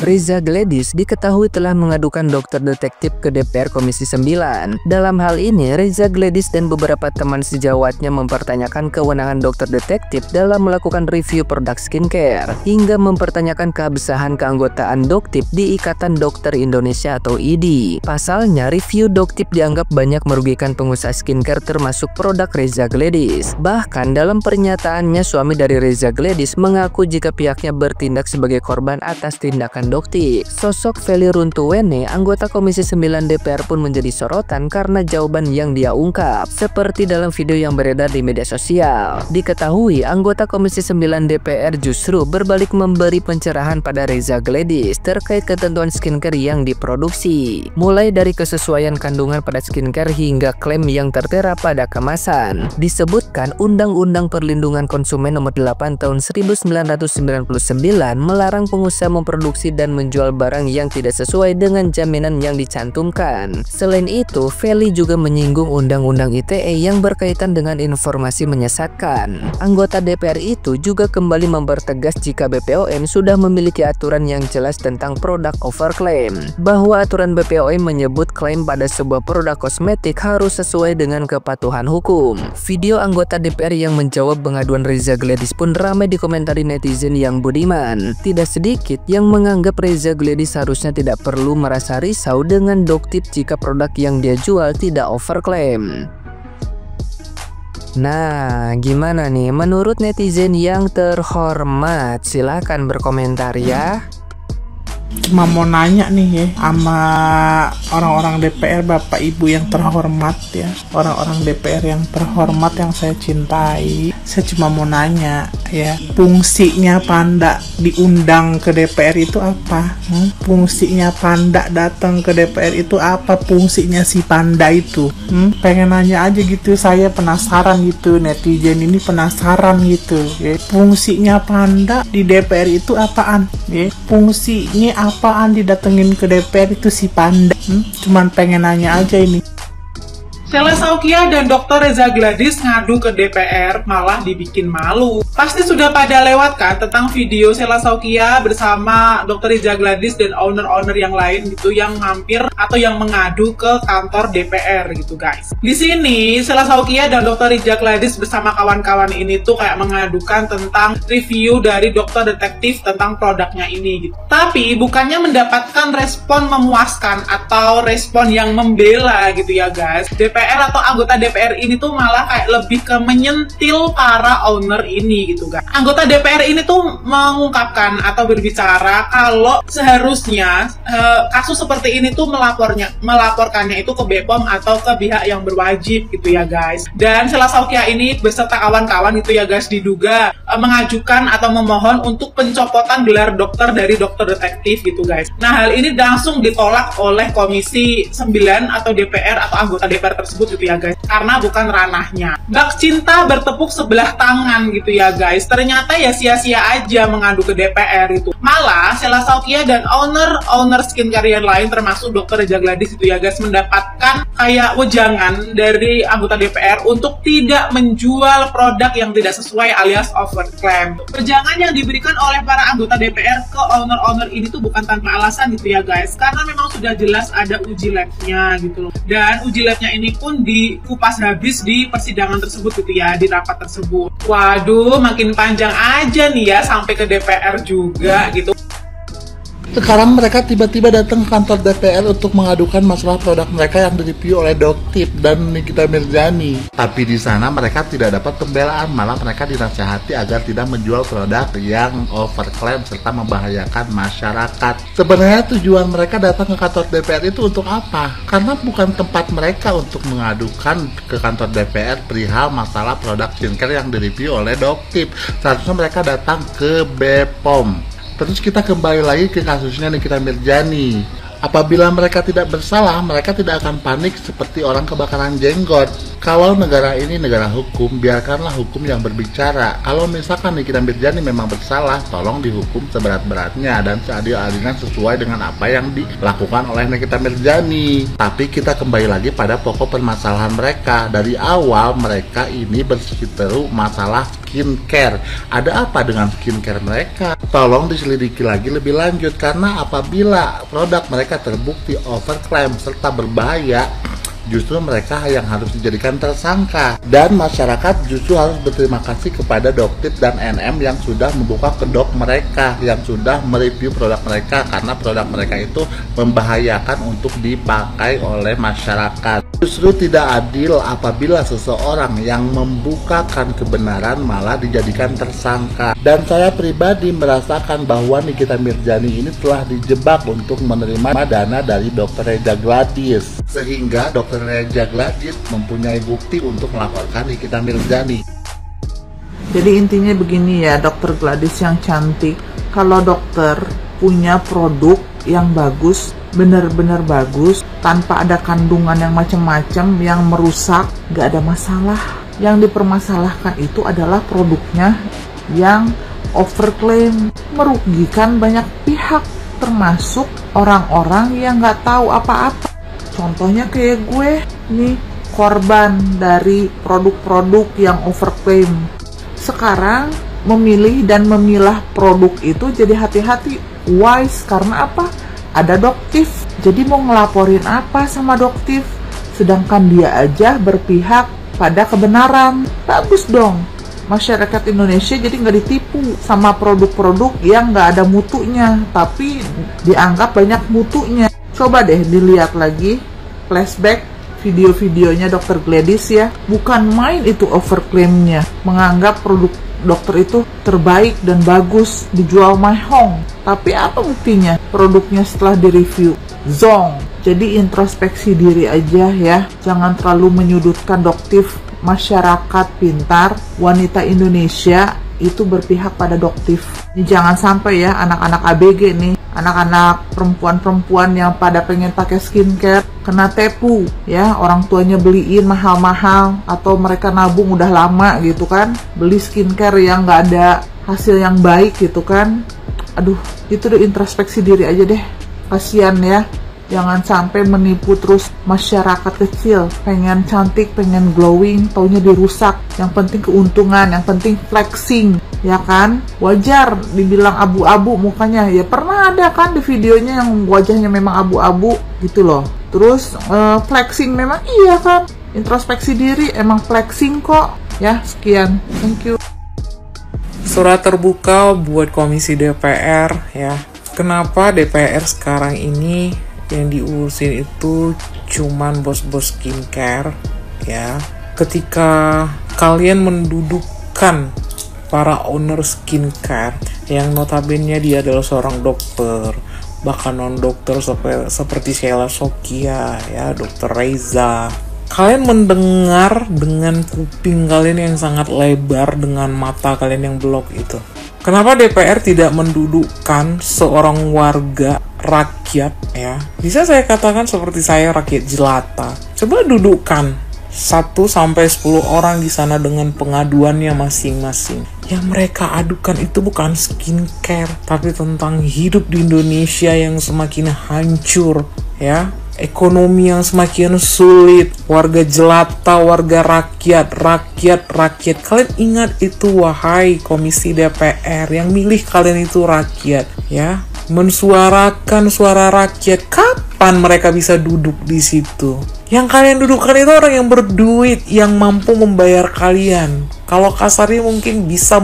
Reza Gladys diketahui telah mengadukan dokter detektif ke DPR Komisi 9. Dalam hal ini, Reza Gladys dan beberapa teman sejawatnya mempertanyakan kewenangan dokter detektif dalam melakukan review produk skincare, hingga mempertanyakan keabsahan keanggotaan Doktip di Ikatan Dokter Indonesia atau IDI. Pasalnya, review Doktip dianggap banyak merugikan pengusaha skincare termasuk produk Reza Gladys. Bahkan dalam pernyataannya, suami dari Reza Gladys mengaku jika pihaknya bertindak sebagai korban atas tindakan Doktip. Sosok Feli Runtuwene, anggota Komisi 9 DPR pun menjadi sorotan karena jawaban yang dia ungkap. Seperti dalam video yang beredar di media sosial, diketahui anggota Komisi 9 DPR justru berbalik memberi pencerahan pada Reza Gladys terkait ketentuan skincare yang diproduksi, mulai dari kesesuaian kandungan pada skincare hingga klaim yang tertera pada kemasan. Disebutkan Undang-Undang Perlindungan Konsumen Nomor 8 Tahun 1999 melarang pengusaha memproduksi dan menjual barang yang tidak sesuai dengan jaminan yang dicantumkan. Selain itu, Feli juga menyinggung Undang-Undang ITE yang berkaitan dengan informasi menyesatkan. Anggota DPR itu juga kembali mempertegas jika BPOM sudah memiliki aturan yang jelas tentang produk overclaim, bahwa aturan BPOM menyebut klaim pada sebuah produk kosmetik harus sesuai dengan kepatuhan hukum. Video anggota DPR yang menjawab pengaduan Reza Gladys pun ramai dikomentari netizen yang budiman. Tidak sedikit yang menganggap Reza Gladys harusnya tidak perlu merasa risau dengan Doktip jika produk yang dia jual tidak overclaim. Nah, gimana nih menurut netizen yang terhormat? Silahkan berkomentar ya. Cuma mau nanya nih ya sama orang-orang DPR, Bapak Ibu yang terhormat ya, orang-orang DPR yang terhormat yang saya cintai. Saya cuma mau nanya ya, fungsinya Panda diundang ke DPR itu apa? Fungsinya Panda datang ke DPR itu apa? Fungsinya si Panda itu? Pengen nanya aja gitu, saya penasaran gitu, netizen ini penasaran gitu ya. Fungsinya Panda di DPR itu apaan ya? Fungsinya apaan didatengin ke DPR itu si Panda? Cuman pengen nanya aja ini. Sheila Saukia dan Dr. Reza Gladys ngadu ke DPR malah dibikin malu. Pasti sudah pada lewat kan tentang video Sheila Saukia bersama Dr. Reza Gladys dan owner-owner yang lain gitu yang mampir atau yang mengadu ke kantor DPR gitu guys. Di sini Sheila Saukia dan Dr. Reza Gladys bersama kawan-kawan ini tuh kayak mengadukan tentang review dari dokter detektif tentang produknya ini gitu. Tapi bukannya mendapatkan respon memuaskan atau respon yang membela gitu ya guys. DPR atau anggota DPR ini tuh malah kayak lebih ke menyentil para owner ini gitu kan. Anggota DPR ini tuh mengungkapkan atau berbicara kalau seharusnya kasus seperti ini tuh melaporkannya itu ke BPOM atau ke pihak yang berwajib gitu ya guys. Dan Sheila Saukia ini beserta kawan-kawan itu ya guys diduga mengajukan atau memohon untuk pencopotan gelar dokter dari dokter detektif gitu guys. Nah, hal ini langsung ditolak oleh Komisi 9 atau DPR atau anggota DPR tersebut gitu ya guys, karena bukan ranahnya. Bak cinta bertepuk sebelah tangan gitu ya guys. Ternyata ya sia-sia aja mengadu ke DPR itu. Malah Sheila Saukia dan owner skincare yang lain termasuk Dr. Reza Gladys itu ya guys mendapatkan kayak wejangan dari anggota DPR untuk tidak menjual produk yang tidak sesuai alias overclaim. Wejangan yang diberikan oleh para anggota DPR ke owner-owner ini tuh bukan tanpa alasan gitu ya guys, karena memang sudah jelas ada uji labnya gitu loh. Dan uji labnya ini pun dikupas habis di persidangan tersebut gitu ya, di rapat tersebut. Waduh, makin panjang aja nih ya sampai ke DPR juga gitu. Sekarang mereka tiba-tiba datang ke kantor DPR untuk mengadukan masalah produk mereka yang direview oleh Doktip dan Nikita Mirzani. Tapi di sana mereka tidak dapat pembelaan, malah mereka dinasihati agar tidak menjual produk yang overclaim serta membahayakan masyarakat. Sebenarnya tujuan mereka datang ke kantor DPR itu untuk apa? Karena bukan tempat mereka untuk mengadukan ke kantor DPR perihal masalah produk skincare yang direview oleh Doktip. Seharusnya mereka datang ke BPOM. Terus kita kembali lagi ke kasusnya Nikita Mirzani. Apabila mereka tidak bersalah, mereka tidak akan panik seperti orang kebakaran jenggot. Kalau negara ini negara hukum, biarkanlah hukum yang berbicara. Kalau misalkan Nikita Mirzani memang bersalah, tolong dihukum seberat-beratnya dan seadil-adilnya sesuai dengan apa yang dilakukan oleh Nikita Mirzani. Tapi kita kembali lagi pada pokok permasalahan mereka. Dari awal mereka ini berseteru masalah skincare. Ada apa dengan skincare mereka? Tolong diselidiki lagi lebih lanjut, karena apabila produk mereka terbukti overclaim serta berbahaya, justru mereka yang harus dijadikan tersangka, dan masyarakat justru harus berterima kasih kepada Doktip dan NM yang sudah membuka kedok mereka, yang sudah mereview produk mereka, karena produk mereka itu membahayakan untuk dipakai oleh masyarakat. Justru tidak adil apabila seseorang yang membukakan kebenaran malah dijadikan tersangka. Dan saya pribadi merasakan bahwa Nikita Mirzani ini telah dijebak untuk menerima dana dari Dr. Reza Gladys, sehingga Dr. Reza Gladys mempunyai bukti untuk melaporkan Nikita Mirzani. Jadi intinya begini ya, Dr. Gladys yang cantik, kalau dokter punya produk yang bagus, benar-benar bagus, tanpa ada kandungan yang macam-macam yang merusak, gak ada masalah. Yang dipermasalahkan itu adalah produknya yang overclaim, merugikan banyak pihak, termasuk orang-orang yang gak tahu apa-apa. Contohnya kayak gue nih, korban dari produk-produk yang overclaim. Sekarang memilih dan memilah produk itu jadi hati-hati, wise, karena apa? Ada Doktip. Jadi mau ngelaporin apa sama Doktip? Sedangkan dia aja berpihak pada kebenaran. Bagus dong, masyarakat Indonesia jadi nggak ditipu sama produk-produk yang nggak ada mutunya, tapi dianggap banyak mutunya. Coba deh dilihat lagi flashback video-videonya Dr. Gladys ya. Bukan main itu overclaimnya, menganggap produk dokter itu terbaik dan bagus, dijual mahal. Tapi apa buktinya? Produknya setelah direview zong. Jadi introspeksi diri aja ya, jangan terlalu menyudutkan Doktip. Masyarakat pintar, wanita Indonesia itu berpihak pada Doktip. Ini jangan sampai ya anak-anak ABG nih, anak-anak perempuan-perempuan yang pada pengen pakai skincare kena tepu ya, orang tuanya beliin mahal-mahal, atau mereka nabung udah lama gitu kan, beli skincare yang nggak ada hasil yang baik gitu kan. Aduh, itu udah introspeksi diri aja deh, kasihan ya. Jangan sampai menipu terus masyarakat kecil, pengen cantik, pengen glowing, taunya dirusak. Yang penting keuntungan, yang penting flexing, ya kan? Wajar dibilang abu-abu mukanya, ya pernah ada kan di videonya yang wajahnya memang abu-abu gitu loh. Terus flexing memang iya kan? Introspeksi diri emang flexing kok. Ya, sekian. Thank you. Surat terbuka buat Komisi DPR ya. Kenapa DPR sekarang ini yang diurusin itu cuman bos-bos skincare ya? Ketika kalian mendudukan para owner skincare yang notabene dia adalah seorang dokter, bahkan non dokter seperti Sheila Sokya ya, Dr. Reza, kalian mendengar dengan kuping kalian yang sangat lebar, dengan mata kalian yang blok itu. Kenapa DPR tidak mendudukkan seorang warga rakyat ya? Bisa saya katakan seperti saya, rakyat jelata. Coba dudukkan 1-10 orang di sana dengan pengaduannya masing-masing. Yang mereka adukan itu bukan skincare, tapi tentang hidup di Indonesia yang semakin hancur ya. Ekonomi yang semakin sulit, warga jelata, warga rakyat. Kalian ingat itu, wahai Komisi DPR, yang milih kalian itu rakyat ya. Mensuarakan suara rakyat. Kapan mereka bisa duduk di situ? Yang kalian dudukkan itu orang yang berduit, yang mampu membayar kalian. Kalau kasarnya mungkin bisa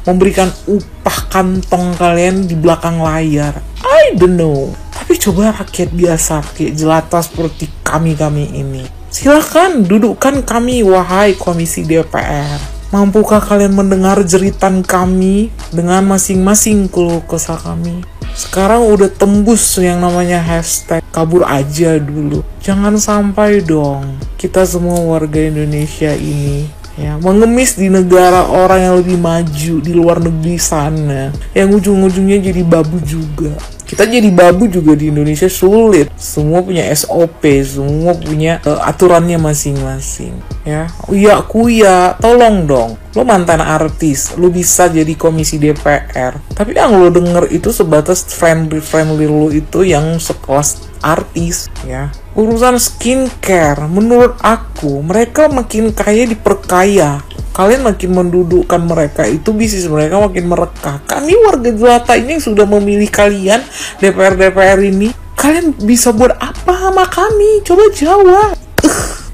memberikan upah kantong kalian di belakang layar. I don't know. Tapi coba rakyat biasa, rakyat jelata seperti kami-kami ini. Silahkan dudukkan kami, wahai Komisi DPR. Mampukah kalian mendengar jeritan kami dengan masing-masing keluh kesah kami? Sekarang udah tembus yang namanya hashtag kabur aja dulu. Jangan sampai dong kita semua warga Indonesia ini ya, mengemis di negara orang yang lebih maju di luar negeri sana, yang ujung-ujungnya jadi babu juga. Kita jadi babu juga di Indonesia sulit. Semua punya SOP, semua punya aturannya masing-masing. Ya, uya kuya, tolong dong. Lo mantan artis, lo bisa jadi komisi DPR. Tapi yang lo denger itu sebatas friendly lo itu yang sekelas artis, ya. Urusan skincare, menurut aku mereka makin kaya diperkaya. Kalian makin mendudukkan mereka, itu bisnis mereka makin merekah. Kami warga jelata ini yang sudah memilih kalian, DPR ini, kalian bisa buat apa sama kami? Coba jawab.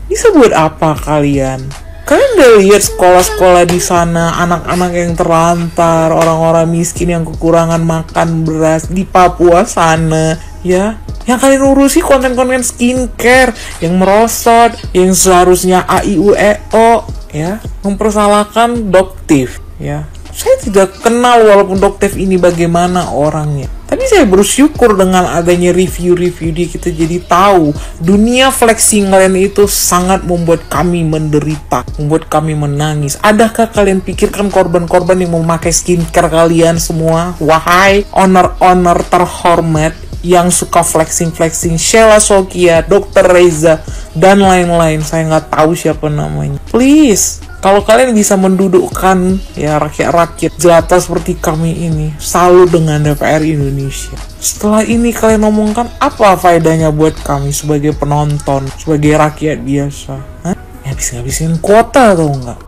Bisa buat apa kalian? Kalian udah lihat sekolah-sekolah di sana, anak-anak yang terlantar, orang-orang miskin yang kekurangan makan beras di Papua sana, ya. Yang kalian urusi konten-konten skincare yang merosot, yang seharusnya AIUEO, ya, mempersalahkan Doktif, ya. Saya tidak kenal walaupun Doktif ini bagaimana orangnya, tapi saya bersyukur dengan adanya review-review dia, kita jadi tahu dunia flexing kalian itu sangat membuat kami menderita, membuat kami menangis. Adakah kalian pikirkan korban-korban yang memakai skincare kalian semua? Wahai owner-owner terhormat yang suka flexing-flexing, Sheila Soggia, Dr. Reza, dan lain-lain, saya nggak tahu siapa namanya. Please, kalau kalian bisa mendudukkan ya rakyat-rakyat jelata seperti kami ini, salut dengan DPR Indonesia. Setelah ini kalian omongkan apa faedahnya buat kami sebagai penonton, sebagai rakyat biasa? Hah? Ngabisin kuota atau enggak?